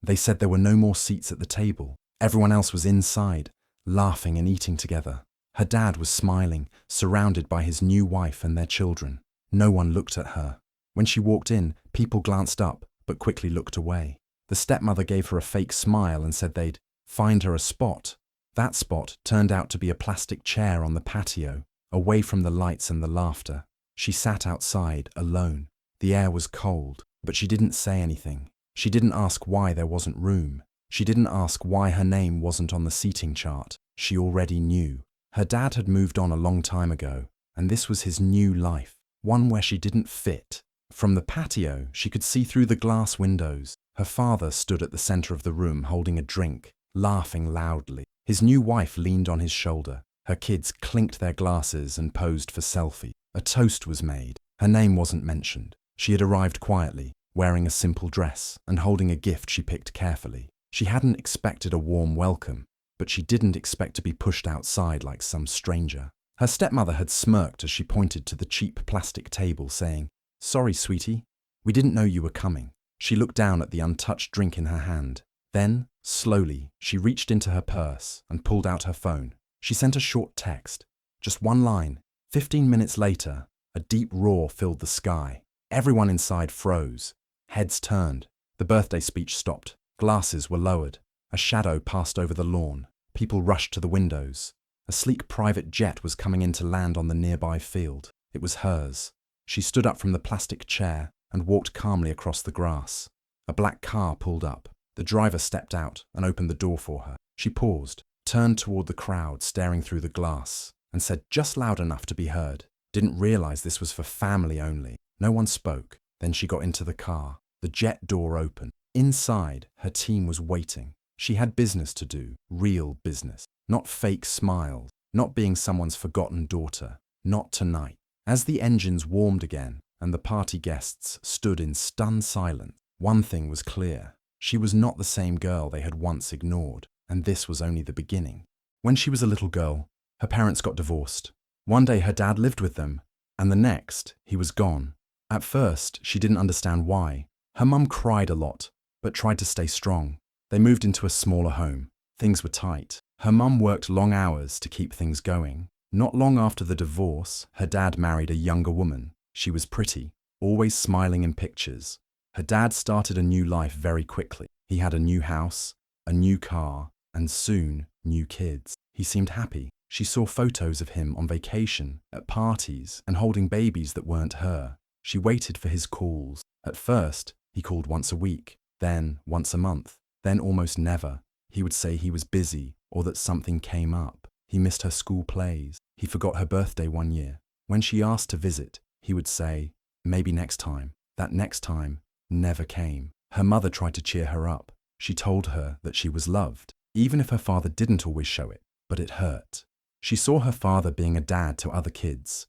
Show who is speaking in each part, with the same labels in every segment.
Speaker 1: They said there were no more seats at the table. Everyone else was inside, laughing and eating together. Her dad was smiling, surrounded by his new wife and their children. No one looked at her. When she walked in, people glanced up, but quickly looked away. The stepmother gave her a fake smile and said they'd find her a spot. That spot turned out to be a plastic chair on the patio, away from the lights and the laughter. She sat outside, alone. The air was cold, but she didn't say anything. She didn't ask why there wasn't room. She didn't ask why her name wasn't on the seating chart. She already knew. Her dad had moved on a long time ago, and this was his new life, one where she didn't fit. From the patio, she could see through the glass windows. Her father stood at the center of the room holding a drink, laughing loudly. His new wife leaned on his shoulder. Her kids clinked their glasses and posed for selfie. A toast was made. Her name wasn't mentioned. She had arrived quietly, wearing a simple dress and holding a gift she picked carefully. She hadn't expected a warm welcome, but she didn't expect to be pushed outside like some stranger. Her stepmother had smirked as she pointed to the cheap plastic table, saying, "Sorry, sweetie, we didn't know you were coming." She looked down at the untouched drink in her hand. Then, slowly, she reached into her purse and pulled out her phone. She sent a short text, just one line. 15 minutes later, a deep roar filled the sky. Everyone inside froze. Heads turned. The birthday speech stopped. Glasses were lowered. A shadow passed over the lawn. People rushed to the windows. A sleek private jet was coming in to land on the nearby field. It was hers. She stood up from the plastic chair and walked calmly across the grass. A black car pulled up. The driver stepped out and opened the door for her. She paused, turned toward the crowd staring through the glass, and said just loud enough to be heard. Didn't realize this was for family only. No one spoke. Then she got into the car. The jet door opened. Inside, her team was waiting. She had business to do, real business. Not fake smiles, not being someone's forgotten daughter. Not tonight. As the engines warmed again and the party guests stood in stunned silence, one thing was clear. She was not the same girl they had once ignored, and this was only the beginning. When she was a little girl, her parents got divorced. One day her dad lived with them, and the next, he was gone. At first, she didn't understand why. Her mum cried a lot, but tried to stay strong. They moved into a smaller home. Things were tight. Her mum worked long hours to keep things going. Not long after the divorce, her dad married a younger woman. She was pretty, always smiling in pictures. Her dad started a new life very quickly. He had a new house, a new car, and soon, new kids. He seemed happy. She saw photos of him on vacation, at parties, and holding babies that weren't her. She waited for his calls. At first, he called once a week, then once a month, then almost never. He would say he was busy or that something came up. He missed her school plays. He forgot her birthday one year. When she asked to visit, he would say, "Maybe next time." That next time never came. Her mother tried to cheer her up. She told her that she was loved, even if her father didn't always show it, but it hurt. She saw her father being a dad to other kids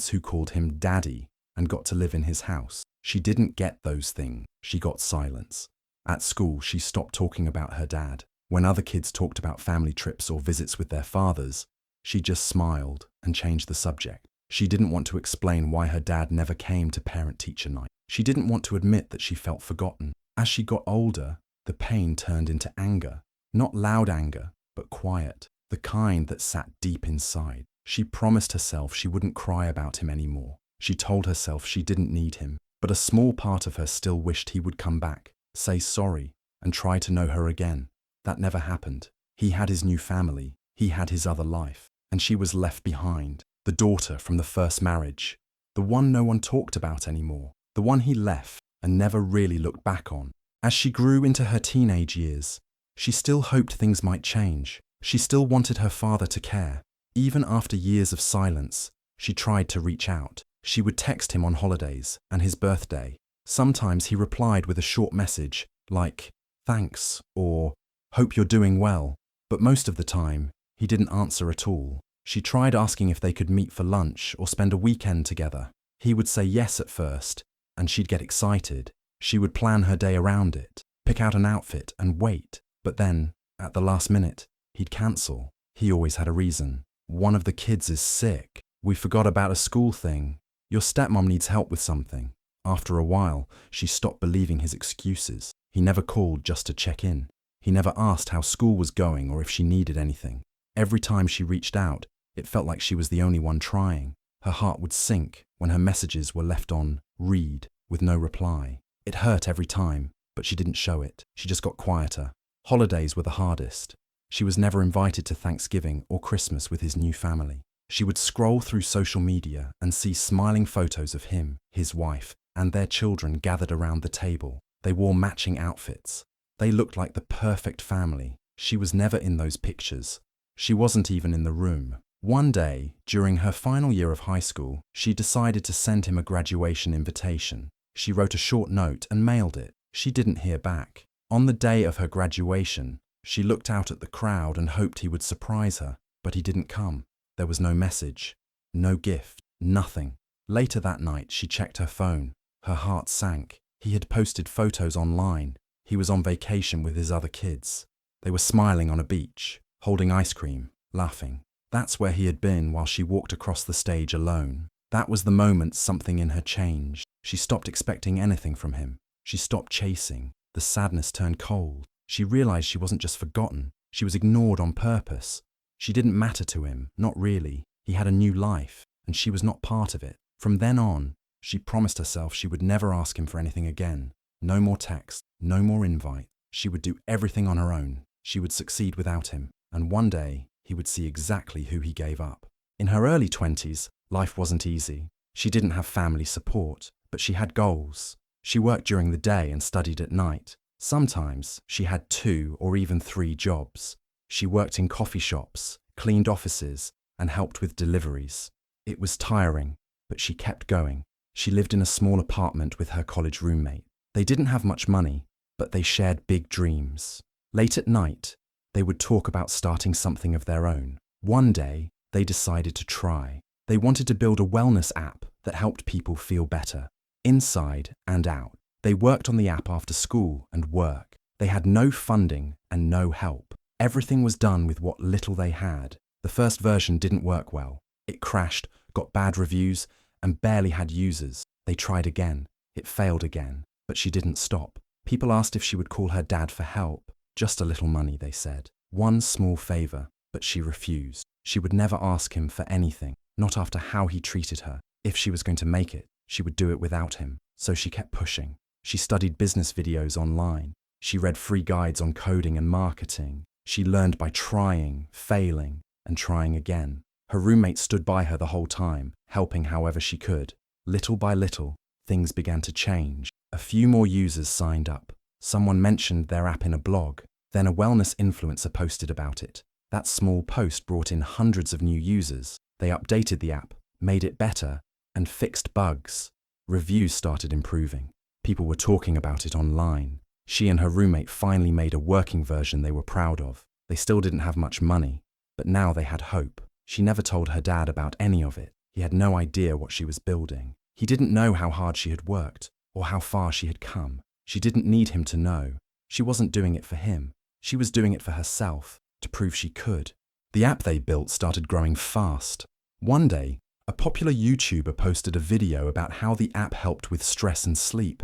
Speaker 1: who called him daddy and got to live in his house. She didn't get those things. She got silence. At school, she stopped talking about her dad. When other kids talked about family trips or visits with their fathers, she just smiled and changed the subject. She didn't want to explain why her dad never came to parent-teacher night. She didn't want to admit that she felt forgotten. As she got older, the pain turned into anger. Not loud anger, but quiet, the kind that sat deep inside. She promised herself she wouldn't cry about him anymore. She told herself she didn't need him, but a small part of her still wished he would come back, say sorry, and try to know her again. That never happened. He had his new family, he had his other life, and she was left behind. The daughter from the first marriage, the one no one talked about anymore, the one he left and never really looked back on. As she grew into her teenage years, she still hoped things might change. She still wanted her father to care. Even after years of silence, she tried to reach out. She would text him on holidays and his birthday. Sometimes he replied with a short message like, "Thanks," or "Hope you're doing well." But most of the time, he didn't answer at all. She tried asking if they could meet for lunch or spend a weekend together. He would say yes at first, and she'd get excited. She would plan her day around it, pick out an outfit and wait. But then, at the last minute, he'd cancel. He always had a reason. "One of the kids is sick. We forgot about a school thing. Your stepmom needs help with something." After a while, she stopped believing his excuses. He never called just to check in. He never asked how school was going or if she needed anything. Every time she reached out, it felt like she was the only one trying. Her heart would sink when her messages were left on read with no reply. It hurt every time, but she didn't show it. She just got quieter. Holidays were the hardest. She was never invited to Thanksgiving or Christmas with his new family. She would scroll through social media and see smiling photos of him, his wife, and their children gathered around the table. They wore matching outfits. They looked like the perfect family. She was never in those pictures. She wasn't even in the room. One day, during her final year of high school, she decided to send him a graduation invitation. She wrote a short note and mailed it. She didn't hear back. On the day of her graduation, she looked out at the crowd and hoped he would surprise her, but he didn't come. There was no message, no gift, nothing. Later that night, she checked her phone. Her heart sank. He had posted photos online. He was on vacation with his other kids. They were smiling on a beach, holding ice cream, laughing. That's where he had been while she walked across the stage alone. That was the moment something in her changed. She stopped expecting anything from him. She stopped chasing. The sadness turned cold. She realized she wasn't just forgotten. She was ignored on purpose. She didn't matter to him, not really. He had a new life, and she was not part of it. From then on, she promised herself she would never ask him for anything again. No more text, no more invite. She would do everything on her own. She would succeed without him, and one day, he would see exactly who he gave up. In her early 20s, life wasn't easy. She didn't have family support, but she had goals. She worked during the day and studied at night. Sometimes she had 2 or even 3 jobs. She worked in coffee shops, cleaned offices, and helped with deliveries. It was tiring, but she kept going. She lived in a small apartment with her college roommate. They didn't have much money, but they shared big dreams. Late at night, they would talk about starting something of their own. One day, they decided to try. They wanted to build a wellness app that helped people feel better, inside and out. They worked on the app after school and work. They had no funding and no help. Everything was done with what little they had. The first version didn't work well. It crashed, got bad reviews, and barely had users. They tried again. It failed again. But she didn't stop. People asked if she would call her dad for help. Just a little money, they said. One small favor, but she refused. She would never ask him for anything, not after how he treated her. If she was going to make it, she would do it without him. So she kept pushing. She studied business videos online. She read free guides on coding and marketing. She learned by trying, failing, and trying again. Her roommate stood by her the whole time, helping however she could. Little by little, things began to change. A few more users signed up. Someone mentioned their app in a blog. Then a wellness influencer posted about it. That small post brought in hundreds of new users. They updated the app, made it better, and fixed bugs. Reviews started improving. People were talking about it online. She and her roommate finally made a working version they were proud of. They still didn't have much money, but now they had hope. She never told her dad about any of it. He had no idea what she was building. He didn't know how hard she had worked or how far she had come. She didn't need him to know. She wasn't doing it for him. She was doing it for herself, to prove she could. The app they built started growing fast. One day, a popular YouTuber posted a video about how the app helped with stress and sleep.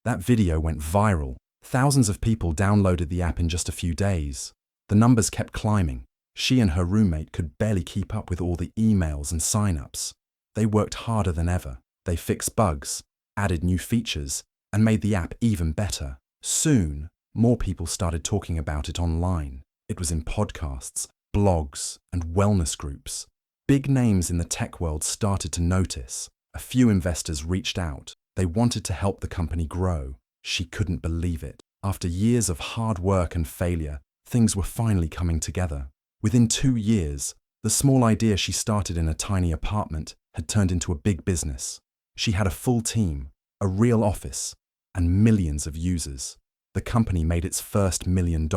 Speaker 1: That video went viral. Thousands of people downloaded the app in just a few days. The numbers kept climbing. She and her roommate could barely keep up with all the emails and sign-ups. They worked harder than ever. They fixed bugs, added new features, and made the app even better. Soon, more people started talking about it online. It was in podcasts, blogs, and wellness groups. Big names in the tech world started to notice. A few investors reached out. They wanted to help the company grow. She couldn't believe it. After years of hard work and failure, things were finally coming together. Within 2 years, the small idea she started in a tiny apartment had turned into a big business. She had a full team, a real office, and millions of users. The company made its first $1 million,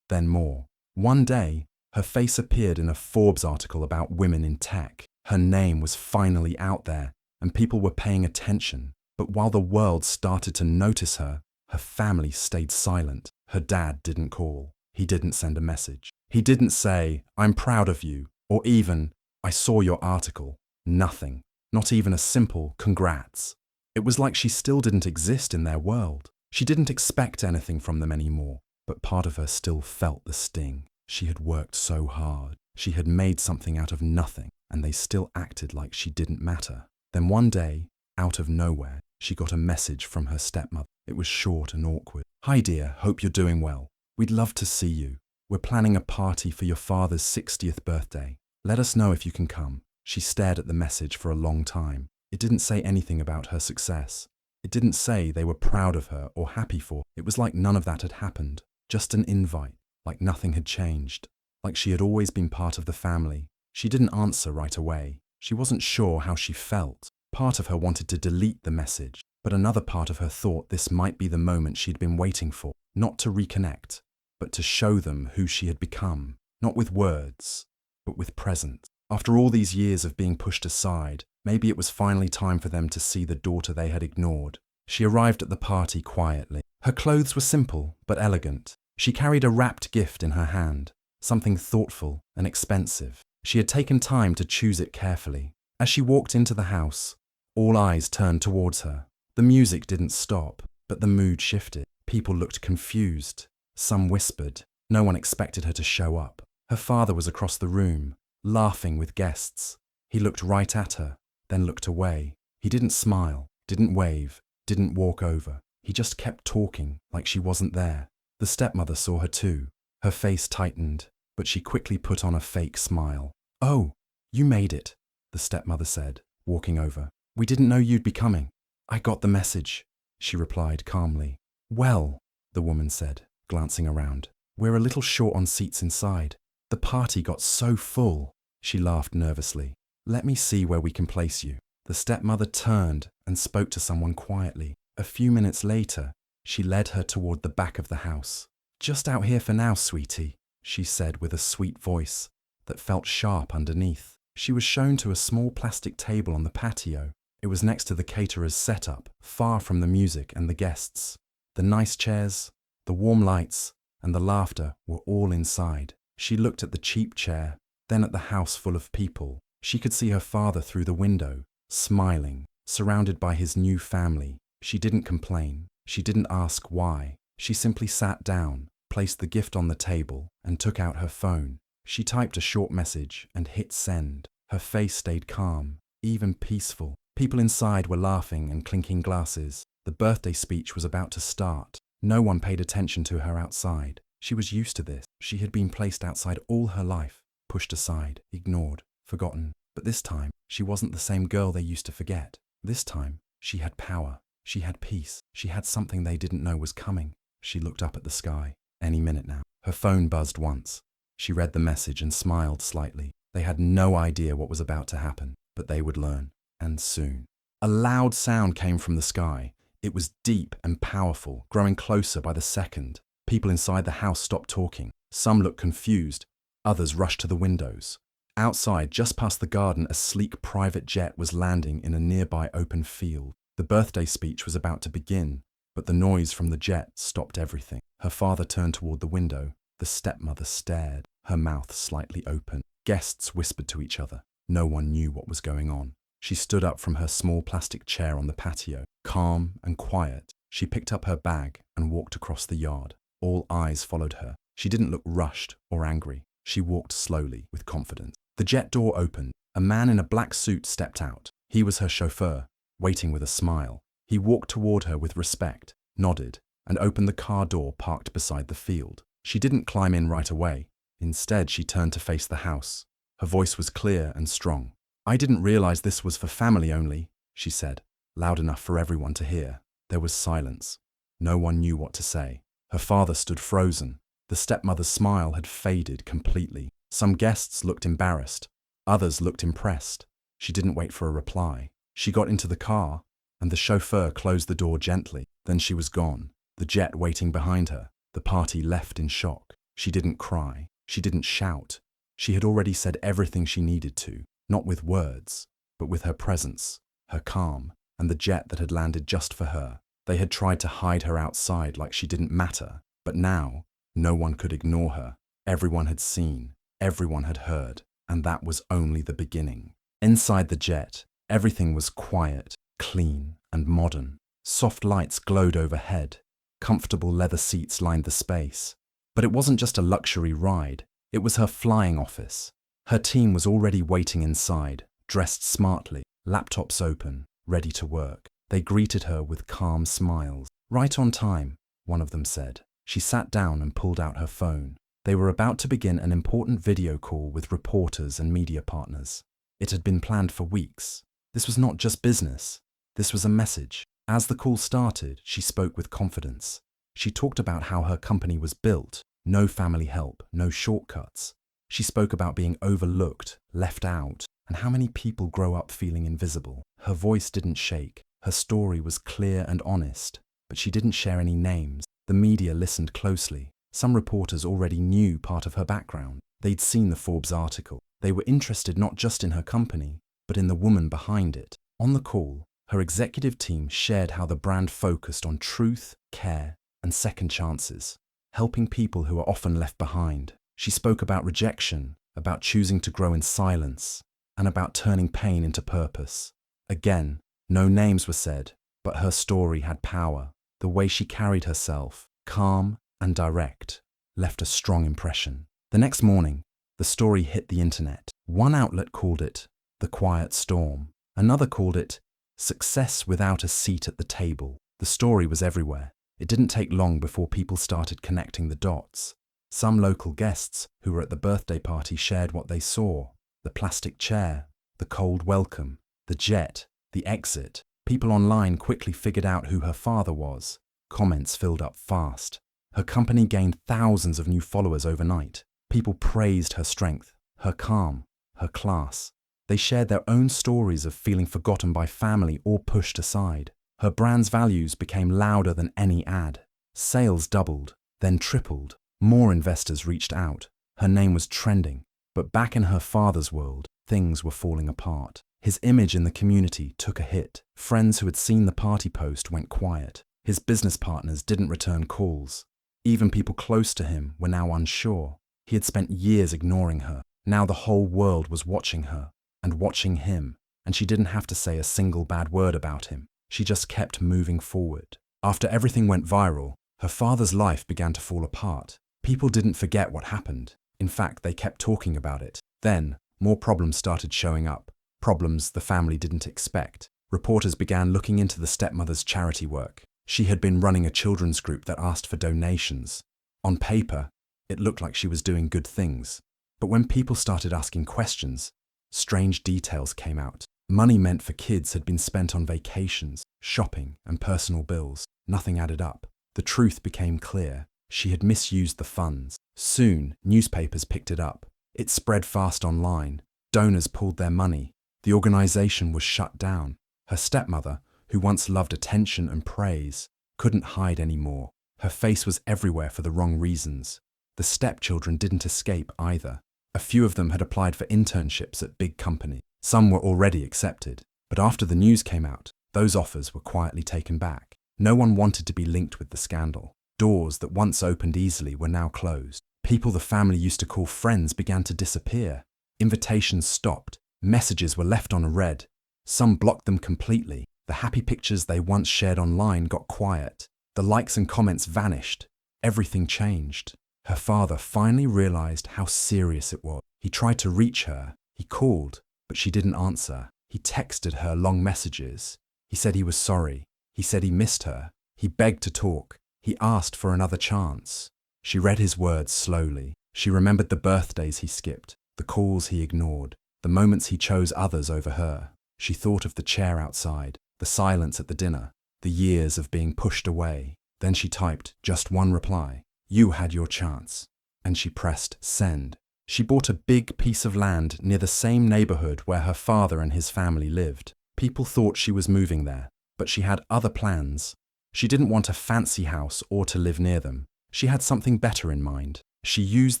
Speaker 1: then more. One day, her face appeared in a Forbes article about women in tech. Her name was finally out there, and people were paying attention. But while the world started to notice her, her family stayed silent. Her dad didn't call. He didn't send a message. He didn't say, "I'm proud of you," or even, "I saw your article." Nothing. Not even a simple "congrats." It was like she still didn't exist in their world. She didn't expect anything from them anymore, but part of her still felt the sting. She had worked so hard. She had made something out of nothing, and they still acted like she didn't matter. Then one day, out of nowhere, she got a message from her stepmother. It was short and awkward. "Hi dear, hope you're doing well. We'd love to see you. We're planning a party for your father's 60th birthday. Let us know if you can come." She stared at the message for a long time. It didn't say anything about her success. It didn't say they were proud of her or happy for her. It was like none of that had happened. Just an invite, like nothing had changed, like she had always been part of the family. She didn't answer right away. She wasn't sure how she felt. Part of her wanted to delete the message, but another part of her thought this might be the moment she'd been waiting for, not to reconnect, but to show them who she had become, not with words, but with presence. After all these years of being pushed aside, maybe it was finally time for them to see the daughter they had ignored. She arrived at the party quietly. Her clothes were simple but elegant. She carried a wrapped gift in her hand, something thoughtful and expensive. She had taken time to choose it carefully. As she walked into the house, all eyes turned towards her. The music didn't stop, but the mood shifted. People looked confused. Some whispered. No one expected her to show up. Her father was across the room, laughing with guests. He looked right at her, then looked away. He didn't smile, didn't wave, didn't walk over. He just kept talking like she wasn't there. The stepmother saw her too. Her face tightened, but she quickly put on a fake smile. "Oh, you made it," the stepmother said, walking over. "We didn't know you'd be coming." "I got the message," she replied calmly. "Well," the woman said, glancing around, "we're a little short on seats inside. The party got so full." She laughed nervously. "Let me see where we can place you." The stepmother turned and spoke to someone quietly. A few minutes later, she led her toward the back of the house. "Just out here for now, sweetie," she said with a sweet voice that felt sharp underneath. She was shown to a small plastic table on the patio. It was next to the caterer's setup, far from the music and the guests. The nice chairs, the warm lights, and the laughter were all inside. She looked at the cheap chair, then at the house full of people. She could see her father through the window, smiling, surrounded by his new family. She didn't complain. She didn't ask why. She simply sat down, placed the gift on the table, and took out her phone. She typed a short message and hit send. Her face stayed calm, even peaceful. People inside were laughing and clinking glasses. The birthday speech was about to start. No one paid attention to her outside. She was used to this. She had been placed outside all her life, pushed aside, ignored, forgotten. But this time, she wasn't the same girl they used to forget. This time, she had power. She had peace. She had something they didn't know was coming. She looked up at the sky. Any minute now. Her phone buzzed once. She read the message and smiled slightly. They had no idea what was about to happen, but they would learn. And soon. A loud sound came from the sky. It was deep and powerful, growing closer by the second. People inside the house stopped talking. Some looked confused. Others rushed to the windows. Outside, just past the garden, a sleek private jet was landing in a nearby open field. The birthday speech was about to begin, but the noise from the jet stopped everything. Her father turned toward the window. The stepmother stared, her mouth slightly open. Guests whispered to each other. No one knew what was going on. She stood up from her small plastic chair on the patio. Calm and quiet, she picked up her bag and walked across the yard. All eyes followed her. She didn't look rushed or angry. She walked slowly, with confidence. The jet door opened. A man in a black suit stepped out. He was her chauffeur, waiting with a smile. He walked toward her with respect, nodded, and opened the car door parked beside the field. She didn't climb in right away. Instead, she turned to face the house. Her voice was clear and strong. "I didn't realize this was for family only," she said, loud enough for everyone to hear. There was silence. No one knew what to say. Her father stood frozen. The stepmother's smile had faded completely. Some guests looked embarrassed. Others looked impressed. She didn't wait for a reply. She got into the car, and the chauffeur closed the door gently. Then she was gone, the jet waiting behind her. The party left in shock. She didn't cry. She didn't shout. She had already said everything she needed to, not with words, but with her presence, her calm, and the jet that had landed just for her. They had tried to hide her outside like she didn't matter, but now, no one could ignore her. Everyone had seen, everyone had heard, and that was only the beginning. Inside the jet, everything was quiet, clean, and modern. Soft lights glowed overhead. Comfortable leather seats lined the space. But it wasn't just a luxury ride, it was her flying office. Her team was already waiting inside, dressed smartly, laptops open, ready to work. They greeted her with calm smiles. "Right on time," one of them said. She sat down and pulled out her phone. They were about to begin an important video call with reporters and media partners. It had been planned for weeks. This was not just business. This was a message. As the call started, she spoke with confidence. She talked about how her company was built, no family help, no shortcuts. She spoke about being overlooked, left out, and how many people grow up feeling invisible. Her voice didn't shake. Her story was clear and honest, but she didn't share any names. The media listened closely. Some reporters already knew part of her background. They'd seen the Forbes article. They were interested not just in her company, but in the woman behind it. On the call, her executive team shared how the brand focused on truth, care, and second chances, helping people who are often left behind. She spoke about rejection, about choosing to grow in silence, and about turning pain into purpose. Again, no names were said, but her story had power. The way she carried herself, calm and direct, left a strong impression. The next morning, the story hit the internet. One outlet called it "The Quiet Storm." Another called it "Success Without a Seat at the Table." The story was everywhere. It didn't take long before people started connecting the dots. Some local guests who were at the birthday party shared what they saw: the plastic chair, the cold welcome, the jet, the exit. People online quickly figured out who her father was. Comments filled up fast. Her company gained thousands of new followers overnight. People praised her strength, her calm, her class. They shared their own stories of feeling forgotten by family or pushed aside. Her brand's values became louder than any ad. Sales doubled, then tripled. More investors reached out. Her name was trending. But back in her father's world, things were falling apart. His image in the community took a hit. Friends who had seen the party post went quiet. His business partners didn't return calls. Even people close to him were now unsure. He had spent years ignoring her. Now the whole world was watching her and watching him, and she didn't have to say a single bad word about him. She just kept moving forward. After everything went viral, her father's life began to fall apart. People didn't forget what happened. In fact, they kept talking about it. Then, more problems started showing up. Problems the family didn't expect. Reporters began looking into the stepmother's charity work. She had been running a children's group that asked for donations. On paper, it looked like she was doing good things. But when people started asking questions, strange details came out. Money meant for kids had been spent on vacations, shopping, and personal bills. Nothing added up. The truth became clear. She had misused the funds. Soon, newspapers picked it up. It spread fast online. Donors pulled their money. The organization was shut down. Her stepmother, who once loved attention and praise, couldn't hide anymore. Her face was everywhere for the wrong reasons. The stepchildren didn't escape either. A few of them had applied for internships at big companies. Some were already accepted. But after the news came out, those offers were quietly taken back. No one wanted to be linked with the scandal. Doors that once opened easily were now closed. People the family used to call friends began to disappear. Invitations stopped. Messages were left unread. Some blocked them completely. The happy pictures they once shared online got quiet. The likes and comments vanished. Everything changed. Her father finally realized how serious it was. He tried to reach her. He called, but she didn't answer. He texted her long messages. He said he was sorry. He said he missed her. He begged to talk. He asked for another chance. She read his words slowly. She remembered the birthdays he skipped, the calls he ignored, the moments he chose others over her. She thought of the chair outside, the silence at the dinner, the years of being pushed away. Then she typed just one reply: "You had your chance." And she pressed send. She bought a big piece of land near the same neighborhood where her father and his family lived. People thought she was moving there, but she had other plans. She didn't want a fancy house or to live near them. She had something better in mind. She used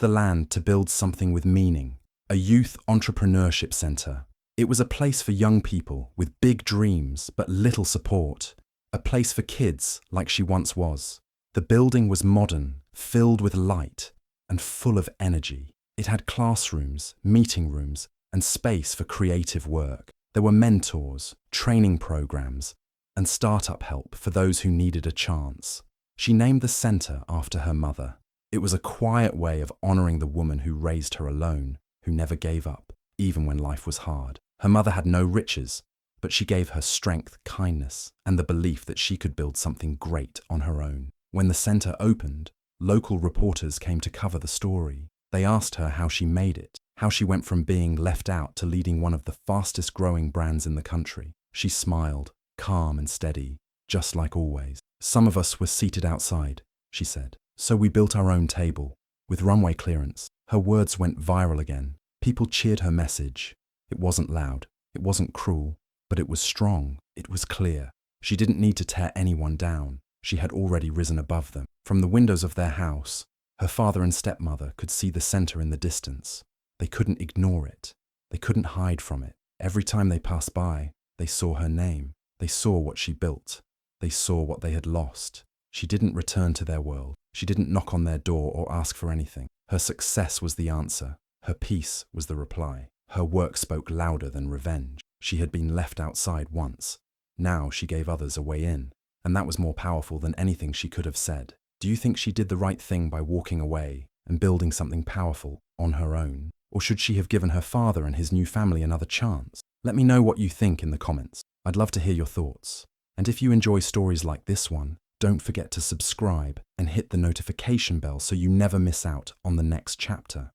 Speaker 1: the land to build something with meaning, a youth entrepreneurship center. It was a place for young people with big dreams but little support, a place for kids like she once was. The building was modern, filled with light, and full of energy. It had classrooms, meeting rooms, and space for creative work. There were mentors, training programs, and startup help for those who needed a chance. She named the center after her mother. It was a quiet way of honoring the woman who raised her alone, who never gave up, even when life was hard. Her mother had no riches, but she gave her strength, kindness, and the belief that she could build something great on her own. When the center opened, local reporters came to cover the story. They asked her how she made it, how she went from being left out to leading one of the fastest growing brands in the country. She smiled, calm and steady, just like always. Some of us were seated outside, she said. So we built our own table, with runway clearance. Her words went viral again. People cheered her message. It wasn't loud, it wasn't cruel, but it was strong, it was clear. She didn't need to tear anyone down. She had already risen above them. From the windows of their house, her father and stepmother could see the center in the distance. They couldn't ignore it. They couldn't hide from it. Every time they passed by, they saw her name. They saw what she built. They saw what they had lost. She didn't return to their world. She didn't knock on their door or ask for anything. Her success was the answer. Her peace was the reply. Her work spoke louder than revenge. She had been left outside once. Now she gave others a way in. And that was more powerful than anything she could have said. Do you think she did the right thing by walking away and building something powerful on her own? Or should she have given her father and his new family another chance? Let me know what you think in the comments. I'd love to hear your thoughts. And if you enjoy stories like this one, don't forget to subscribe and hit the notification bell so you never miss out on the next chapter.